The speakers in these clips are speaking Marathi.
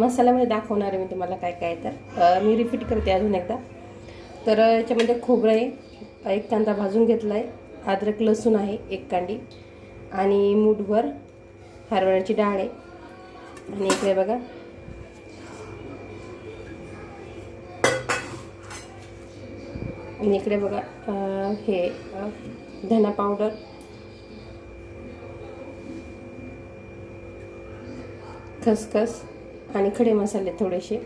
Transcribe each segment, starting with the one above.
मसाल्यामध्ये दाखवणार आहे मी तुम्हाला काय काय. तर मी रिपीट करते अजून एकदा. तर याच्यामध्ये खोबरं आहे, 1 कांदा भाजून घेतला आहे, अद्रक लसूण आहे 1 कांडी, आणि मूठभर हरभऱ्याची डाळ आहे. आणि इकडे बघा आणि इकडे बघा हे धना पावडर, खसखस आणि खडे मसाले थोडेसे.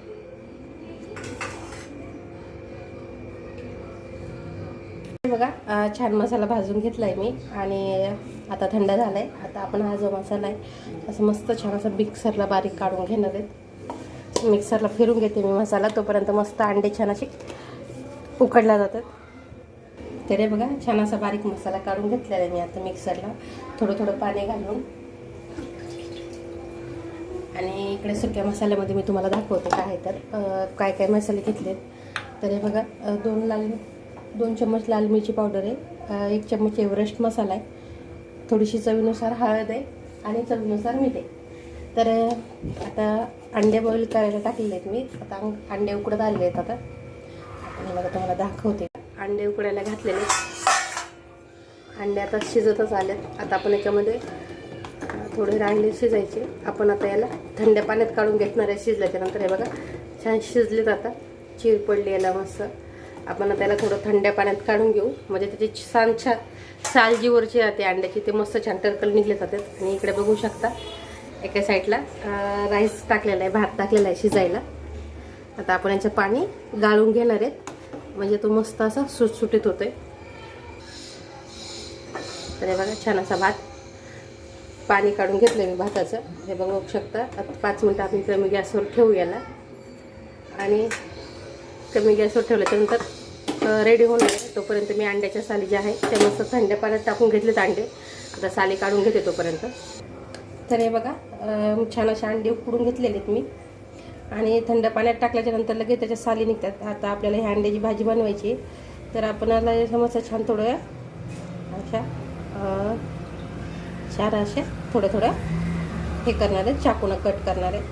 बघा छान मसाला भाजून घेतला आहे मी आणि आता थंड झाला आहे. आता आपण हा जो मसाला आहे असं मस्त छान असं मिक्सरला बारीक काढून घेणार आहेत. मिक्सरला फिरून घेते मी मसाला, तोपर्यंत मस्त अंडे छान असे उकडल्या जातात. तर हे बघा छान असा बारीक मसाला काढून घेतलेला आहे मी आता मिक्सरला, थोडं थोडं पाणी घालून. आणि इकडे सुक्या मसाल्यामध्ये मी तुम्हाला दाखवते काय तर काय काय मसाले घेतलेत. तर हे बघा 2 चम्मच लाल मिरची पावडर आहे, 1 चम्मच एव्हरेस्ट मसाला आहे, थोडीशी चवीनुसार हळद आहे आणि चवीनुसार मीठ आहे. तर आता अंडे बॉईल करायला टाकलेले आहेत मी. आता अंडे उकडत आलेले आहेत. आता आणि मला तुम्हाला दाखवते. अंडे उकडायला घातलेले, अंडे आता शिजतच आलेत. आता आपण याच्यामध्ये थोडे राहिले शिजायचे. आपण आता याला थंड पाण्यात काढून घेणार आहे शिजल्याच्यानंतर. हे बघा छान शिजलेत, आता चीर पडली याला मस्त. आपण आता याला थोडं थंड पाण्यात काढून घेऊ, म्हणजे त्याची छान साल जी वरची राहते अंड्याची ते मस्त छान टरकल निघले जातात. आणि इकडे बघू शकता एका साईडला राईस टाकलेला आहे, भात टाकलेला आहे शिजायला. आता आपण याचं पाणी गाळून घेणार आहेत, म्हणजे तो मस्त असा सुटसुटीत होतोय. तर हे बघा छान असा भात पाणी काढून घेतलं मी भाताचं. हे बघू शकता. आता 5 मिनटं आपण कमी गॅसवर ठेवू याला. आणि कमी गॅसवर ठेवल्याच्यानंतर रेडी होणार आहे. तोपर्यंत मी अंड्याच्या साली ज्या आहे त्या मस्त थंड पाण्यात टाकून घेतलेत अंडे. आता साली काढून घेते तोपर्यंत. तर हे बघा छान असे अंडे उकडून घेतलेले आहेत मी. आणि थंड पाण्यात टाकल्याच्यानंतर लगेच त्याच्या साली निघतात. आता आपल्याला ह्या अंड्याची भाजी बनवायची. तर आपल्याला समोसा छान थोडं अशा 4 असे थोडं हे करणार आहे, चाकूनं कट करणार आहे.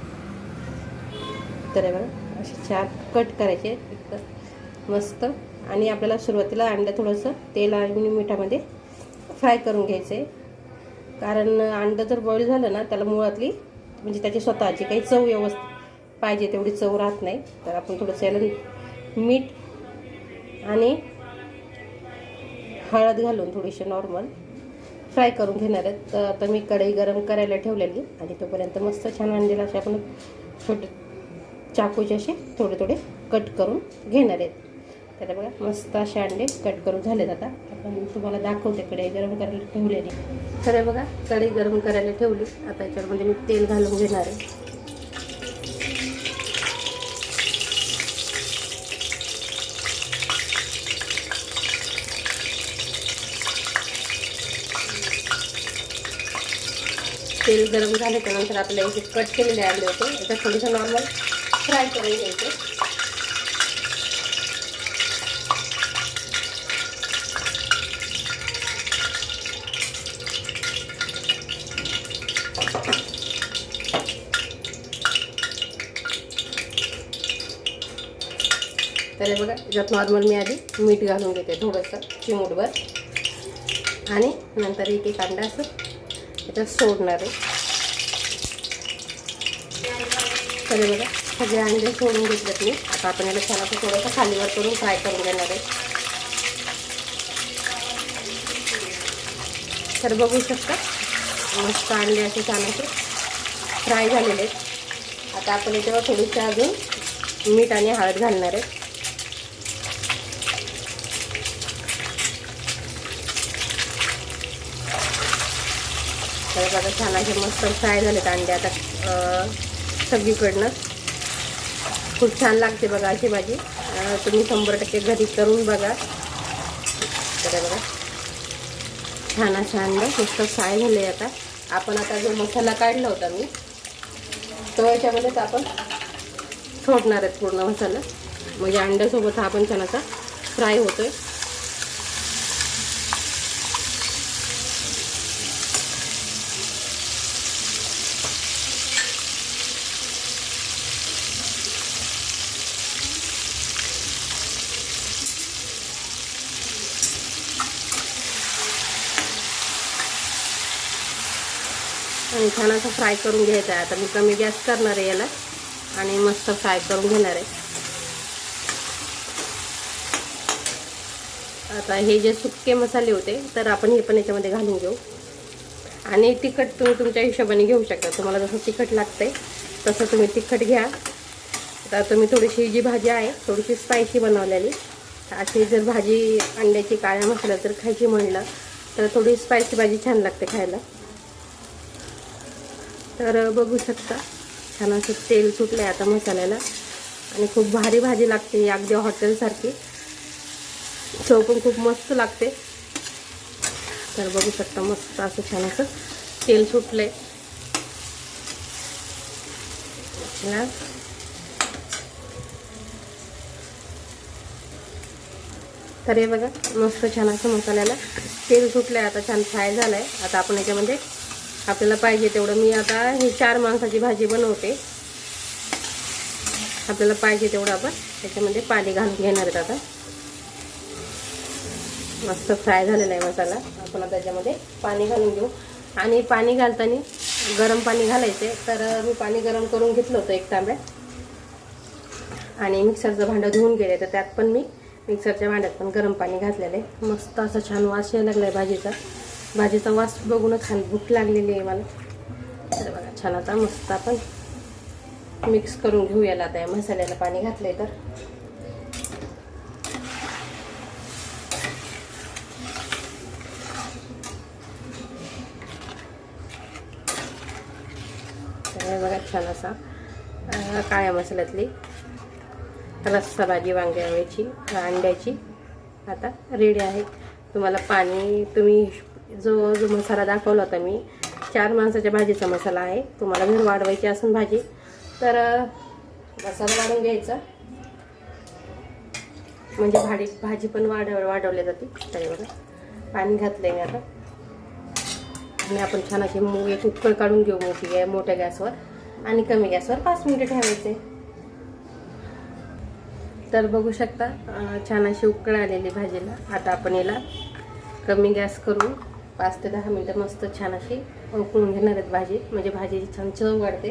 तर हे बघा असे 4 कट करायचे एकदम मस्त. आणि आपल्याला सुरुवातीला अंडं थोडंसं तेल आणि मिठामध्ये फ्राय करून घ्यायचं आहे. कारण अंडं जर बॉईल झालं ना त्याला मुळातली म्हणजे त्याची स्वतःची काही चव व्यवस्थित पाहिजे तेवढी चव राहत नाही. तर आपण थोडंसं याला मीठ आणि हळद घालून थोडीशी नॉर्मल फ्राय करून घेणार आहेत. तर आता मी कढई गरम करायला ठेवलेली आणि तोपर्यंत मस्त छान अंड्याला असे आपण छोटे चाकूचे असे थोडे कट करून घेणार आहेत. तर बघा मस्त असे अंडे कट करून झालेत. आता आपण तुम्हाला दाखवते कढई गरम करायला ठेवलेली. तर बघा कढई गरम करायला ठेवली. आता याच्यामध्ये मी तेल घालून घेणार आहे. तेल गरम झाल्याच्यानंतर आपल्याला इथे कट केलेले अंडे होते याच्यात थोडंसं नॉर्मल फ्राय करून घ्यायचे. तर बघा याच्यात नॉर्मल मी आधी मीठ घालून घेते थोडंसं चिमूटभर. आणि नंतर एक अंडा असं याच्यात सोडणार आहे. तर बघा सगळे अंडे सोडून घेतलेत मी. आता आपण याला छान असं थोडंसं खालीवर करून फ्राय करून घेणार आहे. तर बघू शकता मस्त अंडे असे छान असे फ्राय झालेले आहेत. आता आपण याच्यावर थोडीशी अजून मीठ आणि हळद घालणार आहे. तर बघा छान असे मस्त फ्राय झालेत अंडे. आता सगळीकडनं खूप छान लागते बघा अशी भाजी. तुम्ही 100% घरी करून बघा. तर बघा छान असे अंडे मस्त फ्राय झाले. आता जो मसाला काढला होता मी तो याच्यामध्येच आपण सोडणार आहेत पूर्ण मसाला, म्हणजे अंड्यासोबत हा पण छान असा फ्राय होतोय. आणि छान असं फ्राय करून घ्यायचं आहे. आता मी कमी गॅस करणार आहे याला आणि मस्त फ्राय करून घेणार आहे. आता हे जे सुके मसाले होते तर आपण हे पण याच्यामध्ये घालून घेऊ. आणि तिखट तुम्ही तुमच्या हिशोबाने घेऊ शकता. तुम्हाला जसं तिखट लागतंय तसं तुम्ही तिखट घ्या. आता तुम्ही थोडीशी जी भाजी आहे थोडीशी स्पायसी बनवलेली, अशी जर भाजी अंड्याची काळ्या मसाल्यात जर खायची म्हणलं तर थोडी स्पायसी भाजी छान लागते खायला. तर बघू शकता छान असं तेल सुटलं आहे आता मसाल्याला आणि खूप भारी भाजी लागते, अगदी हॉटेलसारखी. चव पण खूप मस्त लागते. तर बघू शकता मस्त असं छान असं तेल सुटलंय. तर हे बघा मस्त छान असं मसाल्याला तेल सुटलंय, आता छान फ्राय झालंय. आता आपण याच्यामध्ये आपल्याला पाहिजे तेवढं, मी आता ही 4 माणसाची भाजी बनवते, आपल्याला पाहिजे तेवढं आपण त्याच्यामध्ये पाणी घालून घेणार आहेत. आता मस्त फ्राय झालेला आहे मसाला. आपण त्याच्यामध्ये पाणी घालून घेऊ. आणि पाणी घालताना गरम पाणी घालायचे. तर मी पाणी गरम करून घेतलं होतं 1 तांब्या आणि मिक्सरचं भांडं धुवून गेले, तर त्यात पण मी मिक्सरच्या भांड्यात पण गरम पाणी घातलेलं आहे. मस्त असं छान वास यायला लागला आहे भाजीचा वास बघूनच छान भूक लागलेली आहे मला. तर बघा छान आता मस्त आपण मिक्स करून घेऊ याला. आता मसाल्याला पाणी घातलंय तर बघा छान असा काळ्या मसाल्यातली रस्सा भाजी वांग्याची अंड्याची आता रेडी आहे. तुम्हाला पाणी तुम्ही जो मसाला दाखवला होता मी 4 माणसाच्या भाजीचा मसाला आहे. तुम्हाला जर वाढवायची असेल भाजी तर मसाला वाढवून घ्यायचा, म्हणजे भाजी पण वाढवली जाते. तरी बघा पाणी घातलंय मी आता आणि आपण छान अशी एक उकळ काढून घेऊ मोठ्या गॅसवर आणि कमी गॅसवर 5 मिनिटं ठेवायचे. तर बघू शकता छान अशी उकळ आलेली भाजीला. आता आपण याला कमी गॅस करून 5 ते 10 मिनिटं मस्त छान अशी उकळून घेणार आहेत भाजी, म्हणजे भाजीची छान चव वाढते.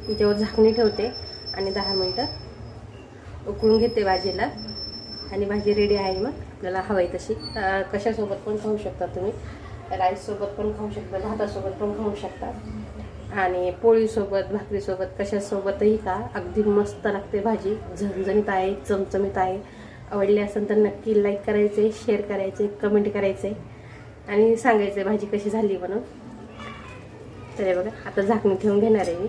मी त्यावर झाकणी ठेवते आणि 10 मिनिटं उकळून घेते भाजीला आणि भाजी रेडी आहे. मग आपल्याला हवी तशी कशासोबत पण खाऊ शकता तुम्ही, राईससोबत पण खाऊ शकता, भातासोबत पण खाऊ शकता आणि पोळीसोबत भाकरीसोबत कशासोबतही का अगदी मस्त लागते भाजी. झणझणीत आहे, चमचमीत आहे. आवडली असेल तर नक्की लाईक करायचे, शेअर करायचे, कमेंट करायचे आणि सांगायचे भाजी कशी झाली म्हणून. तर हे बघा आता झाकणी ठेवून घेणार आहे मी.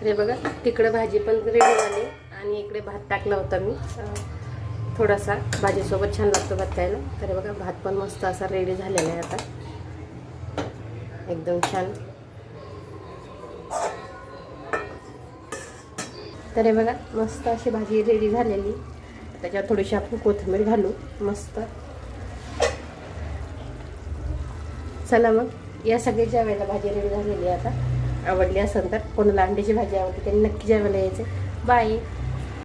हे बघा तिकडं भाजी पण रेडी झाली आणि इकडे भात टाकला होता मी थोडासा, भाजीसोबत छान लागतो भात खायला. तर बघा भात पण मस्त असा रेडी झालेला आहे आता एकदम छान. तर हे बघा मस्त अशी भाजी रेडी झालेली. त्याच्यावर थोडीशी आपण कोथिंबीर घालू मस्त. चला मग या सगळ्याच्या वेळेला भाजी रेडी झालेली आहे आता. आवडली असेल तर कोणाला अंड्याची भाजी आवडते त्यांनी नक्की जेवायला यायचे. बाय.